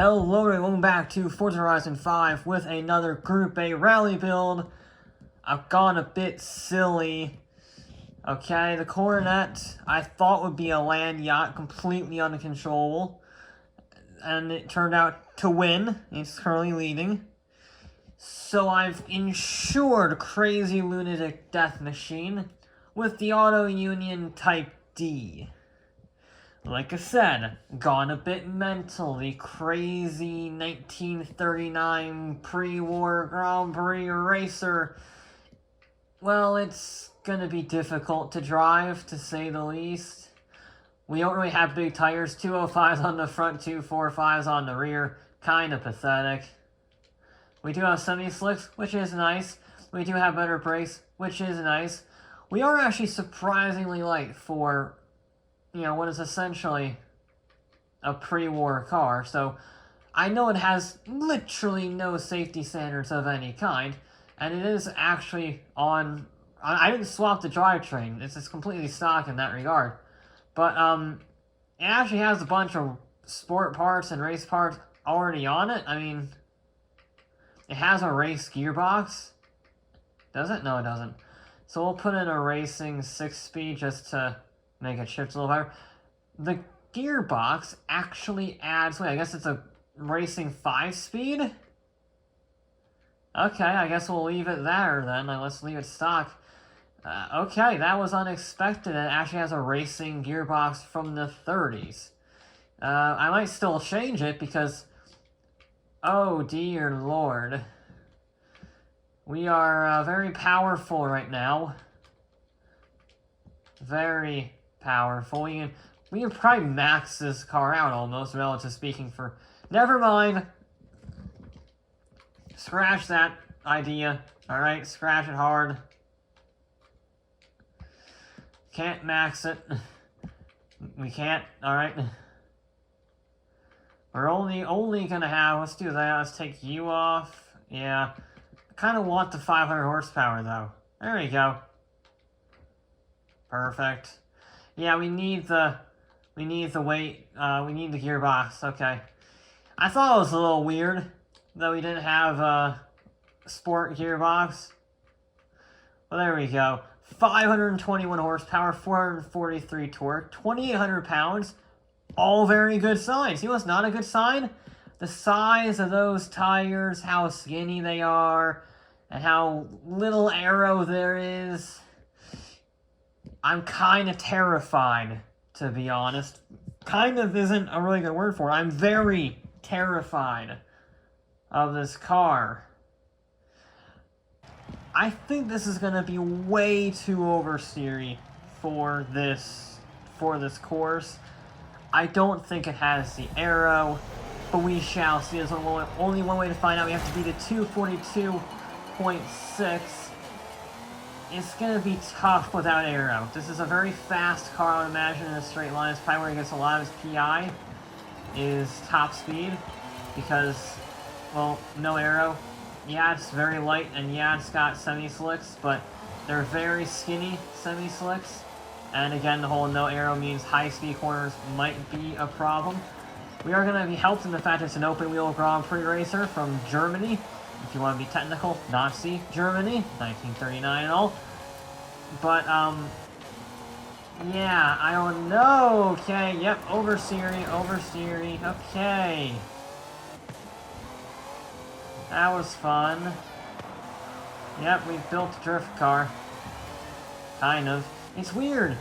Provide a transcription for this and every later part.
Hello and welcome back to Forza Horizon 5 with another Group A rally build. I've gone a bit silly. Okay, the Coronet I thought would be a land yacht, completely uncontrollable. And it turned out to win. It's currently leading. So I've insured Crazy Lunatic Death Machine with the Auto Union Type D. Like I said, gone a bit mental. The crazy 1939 pre-war Grand Prix racer. Well, it's gonna be difficult to drive, to say the least. We don't really have big tires. 205s on the front, 245s on the rear. Kinda pathetic. We do have semi-slicks, which is nice. We do have better brakes, which is nice. We are actually surprisingly light for, you know, what is essentially a pre-war car. So I know it has literally no safety standards of any kind, and it is actually on... I didn't swap the drivetrain. It's just completely stock in that regard. But it actually has a bunch of sport parts and race parts already on it. I mean, it has a race gearbox. Does it? No, it doesn't. So we'll put in a racing 6-speed just to make it shift a little better. The gearbox actually adds... Wait, I guess it's a racing 5-speed? Okay, I guess we'll leave it there then. Let's leave it stock. Okay, that was unexpected. It actually has a racing gearbox from the 30s. I might still change it because... Oh dear lord. We are very powerful right now. Very powerful. We can probably max this car out almost, relative speaking, for... Never mind. Scratch that idea. Alright, scratch it hard. Can't max it. We can't, alright. We're only gonna have... Let's do that. Let's take you off. Yeah. I kind of want the 500 horsepower, though. There we go. Perfect. Yeah, we need the weight, we need the gearbox, okay. I thought it was a little weird that we didn't have a sport gearbox. Well, there we go. 521 horsepower, 443 torque, 2,800 pounds. All very good signs. You know what's not a good sign? The size of those tires, how skinny they are, and how little aero there is. I'm kind of terrified, to be honest. Kind of isn't a really good word for it. I'm very terrified of this car. I think this is going to be way too oversteery for this course. I don't think it has the aero, but we shall see. There's only one way to find out. We have to beat a 242.6. It's going to be tough without aero. This is a very fast car, I would imagine, in a straight line. It's probably where he gets a lot of his PI, is top speed, because, well, no aero. Yeah, it's very light, and yeah, it's got semi-slicks, but they're very skinny semi-slicks. And again, the whole no aero means high-speed corners might be a problem. We are going to be helped in the fact it's an open-wheel Grand Prix racer from Germany. If you want to be technical, Nazi Germany, 1939 and all. But, yeah, I don't know. Okay, yep, oversteery, okay. That was fun. Yep, we built a drift car. Kind of. It's weird.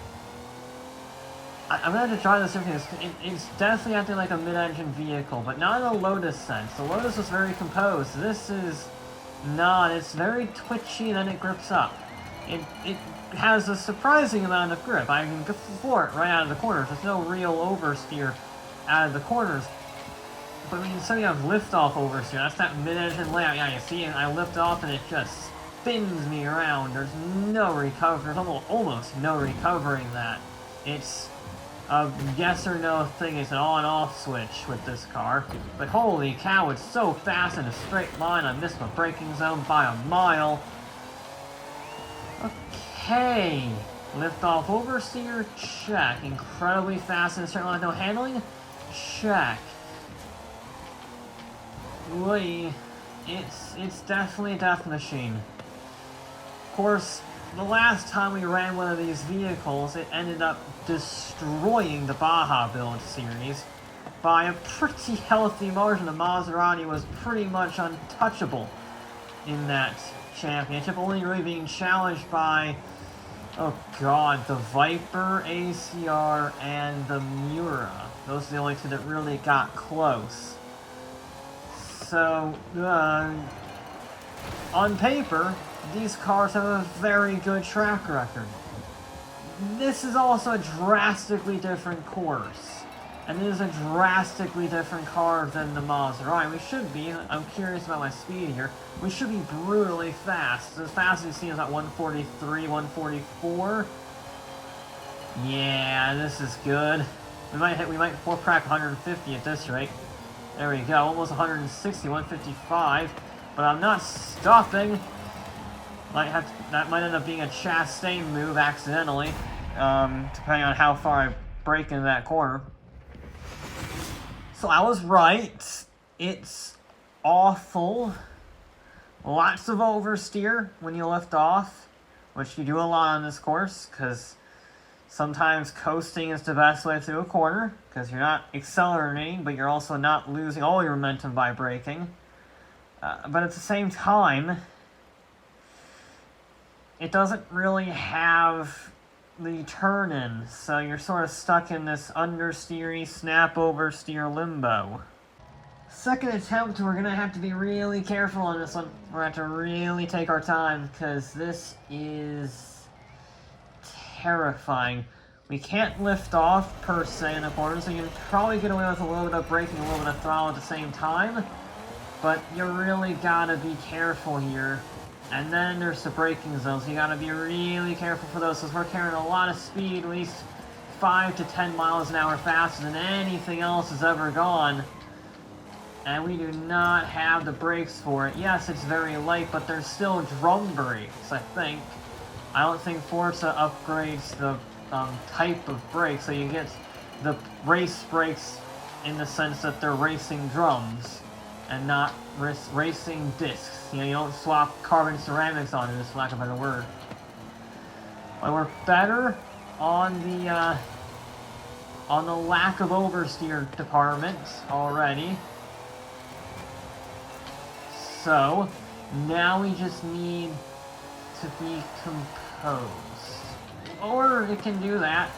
I'm gonna have to try this differently. It's definitely acting like a mid-engine vehicle, but not in a Lotus sense. The Lotus was very composed. This is not. It's very twitchy, and then it grips up. It has a surprising amount of grip. I can floor it right out of the corners. There's no real oversteer out of the corners. But when you say you have lift-off oversteer, that's that mid-engine layout. Yeah, you see, I lift off, and it just spins me around. There's no recovery. There's almost no recovering that. It's a yes or no thing. It's an on-off switch with this car. But holy cow, it's so fast in a straight line. I missed my braking zone by a mile. Okay. Lift off oversteer, check. Incredibly fast in a straight line, no handling, check. Lee, it's definitely a death machine. Of course, the last time we ran one of these vehicles, it ended up destroying the Baja build series by a pretty healthy margin. The Maserati was pretty much untouchable in that championship, only really being challenged by, oh god, the Viper, ACR, and the Miura. Those are the only two that really got close. So, on paper, these cars have a very good track record. This is also a drastically different course. And it is a drastically different car than the Maserati. We should be, I'm curious about my speed here, we should be brutally fast. As fast as we've seen is at 143, 144. Yeah, this is good. We might crack 150 at this rate. There we go, almost 160, 155. But I'm not stopping. That might end up being a Chastain move accidentally, depending on how far I brake into that corner. So I was right. It's awful. Lots of oversteer when you lift off, which you do a lot on this course, because sometimes coasting is the best way through a corner, because you're not accelerating, but you're also not losing all your momentum by braking. But at the same time, it doesn't really have the turn-in, so you're sort of stuck in this understeery, snap-oversteer limbo. Second attempt, we're gonna have to be really careful on this one. We're gonna have to really take our time, because this is terrifying. We can't lift off, per se, in the corner, so you can probably get away with a little bit of braking, a little bit of throttle at the same time, but you really gotta be careful here. And then there's the braking zones. You gotta be really careful for those, because we're carrying a lot of speed, at least 5 to 10 miles an hour faster than anything else has ever gone. And we do not have the brakes for it. Yes, it's very light, but there's still drum brakes, I think. I don't think Forza upgrades the type of brakes, so you get the race brakes in the sense that they're racing drums and not racing discs. You know, you don't swap carbon ceramics on it, for lack of a better word. But we're better on the lack of oversteer department already. So, now we just need to be composed. Or it can do that.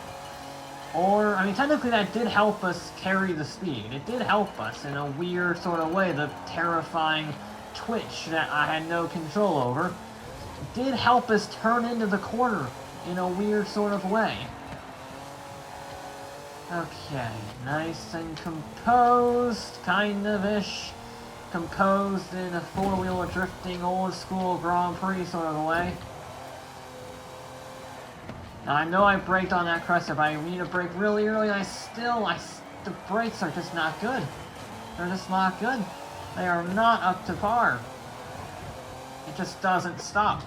Or, I mean, technically that did help us carry the speed. It did help us in a weird sort of way. The terrifying twitch that I had no control over did help us turn into the corner in a weird sort of way. Okay, nice and composed, kind of-ish. Composed in a four-wheel drifting old-school Grand Prix sort of a way. Now, I know I braked on that crest, but I need to brake really early, and the brakes are just not good. They're just not good. They are not up to par. It just doesn't stop.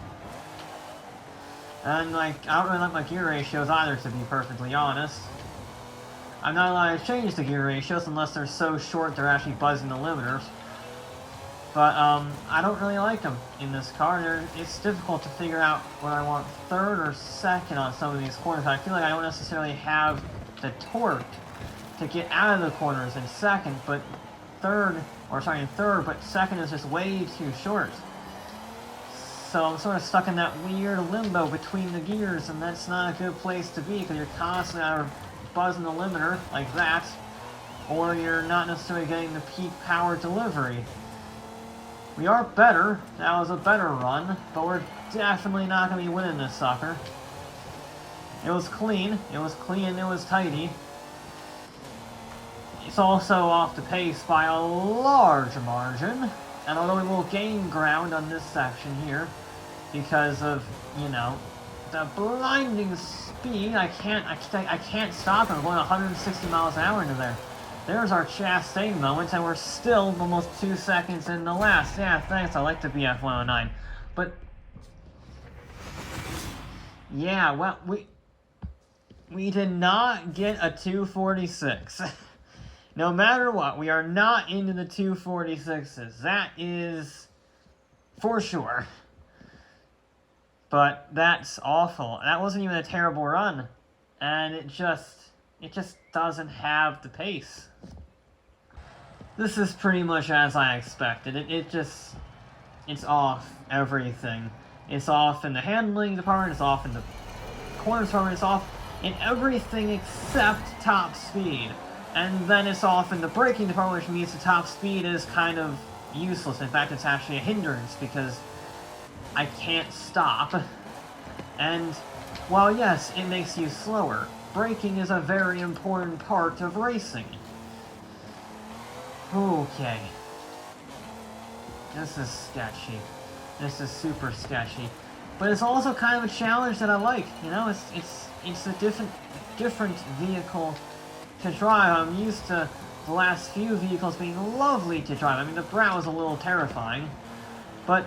And, like, I don't really like my gear ratios either, to be perfectly honest. I'm not allowed to change the gear ratios unless they're so short they're actually buzzing the limiters. But, I don't really like them in this car. It's difficult to figure out whether I want third or second on some of these corners. I feel like I don't necessarily have the torque to get out of the corners in second, but in third, but second is just way too short. So I'm sort of stuck in that weird limbo between the gears, and that's not a good place to be, because you're constantly either buzzing the limiter, like that, or you're not necessarily getting the peak power delivery. We are better. That was a better run, but we're definitely not going to be winning this sucker. It was clean. It was clean and it was tidy. It's also off the pace by a large margin. And although we will gain ground on this section here, because of, you know, the blinding speed, I can't stop. I'm going 160 miles an hour into there. There's our Chastain moment, and we're still almost 2 seconds in the last. Yeah, thanks, I like the BF109. But, yeah, well, we did not get a 246. No matter what, we are not into the 246s. That is for sure. But that's awful. That wasn't even a terrible run. And it just doesn't have the pace. This is pretty much as I expected. It's off everything. It's off in the handling department, it's off in the corner department, it's off in everything except top speed. And then it's off in the braking department, which means the top speed is kind of useless. In fact, it's actually a hindrance because I can't stop. And while yes, it makes you slower, braking is a very important part of racing. Okay. This is sketchy. This is super sketchy. But it's also kind of a challenge that I like. You know, it's a different vehicle to drive. I'm used to the last few vehicles being lovely to drive. I mean, the Brat was a little terrifying, but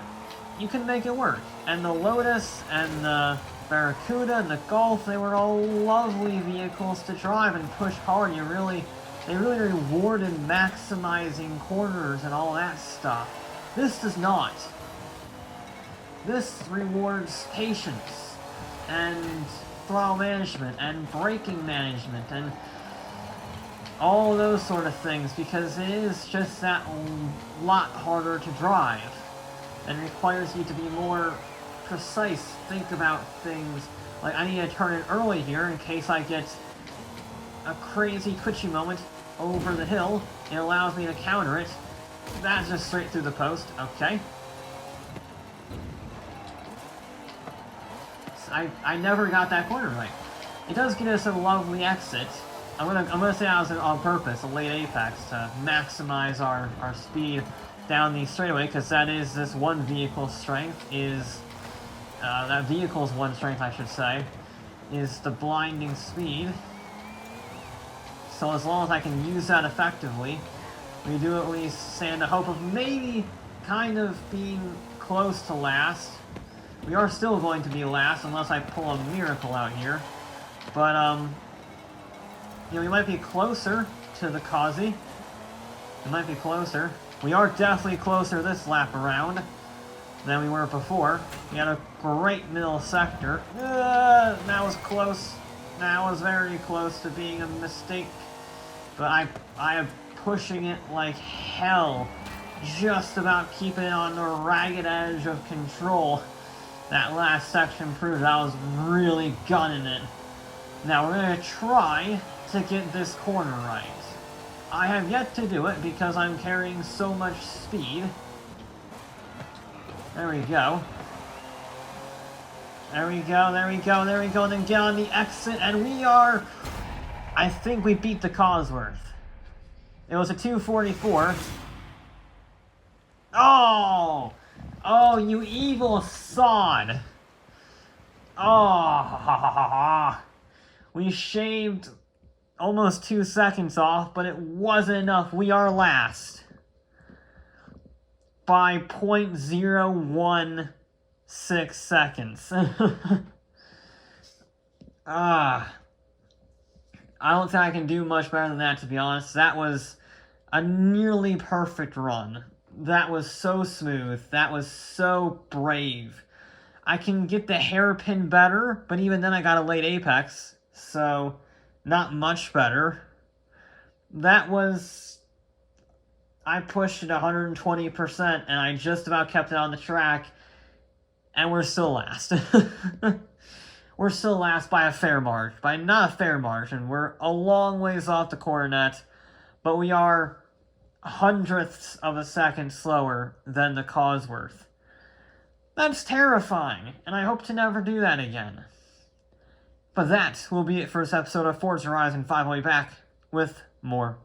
you can make it work. And the Lotus and the Barracuda and the Golf, they were all lovely vehicles to drive and push hard. They really rewarded maximizing corners and all that stuff. This does not. This rewards patience and throttle management and braking management and all those sort of things, because it is just that lot harder to drive and requires you to be more precise, think about things like I need to turn it early here in case I get a crazy twitchy moment over the hill. It allows me to counter it. That's just straight through the post. Okay. I never got that corner right. It does get us a lovely exit. I'm gonna say that was on purpose, a late apex to maximize our speed down the straightaway, because that is this one vehicle's strength is that vehicle's one strength, I should say, is the blinding speed. So as long as I can use that effectively, we do at least stand a hope of maybe kind of being close to last. We are still going to be last unless I pull a miracle out here. But, you know, we might be closer to the Kazi. We might be closer. We are definitely closer this lap around than we were before. We had a great middle sector. That was close. That was very close to being a mistake. But I am pushing it like hell. Just about keeping it on the ragged edge of control. That last section proved I was really gunning it. Now we're going to try to get this corner right. I have yet to do it because I'm carrying so much speed. There we go. There we go, there we go, there we go. And then get on the exit, and we are... I think we beat the Cosworth. It was a 244. Oh! Oh, you evil sod! Oh, we shaved almost 2 seconds off, but it wasn't enough. We are last by 0.016 seconds. I don't think I can do much better than that, to be honest. That was a nearly perfect run. That was so smooth. That was so brave. I can get the hairpin better, but even then I got a late apex, so not much better. That was... I pushed it 120%, and I just about kept it on the track, and we're still last. We're still last by a fair margin. By not a fair margin. We're a long ways off the Coronet, but we are hundredths of a second slower than the Cosworth. That's terrifying, and I hope to never do that again. But that will be it for this episode of Forza Horizon 5. I'll be back with more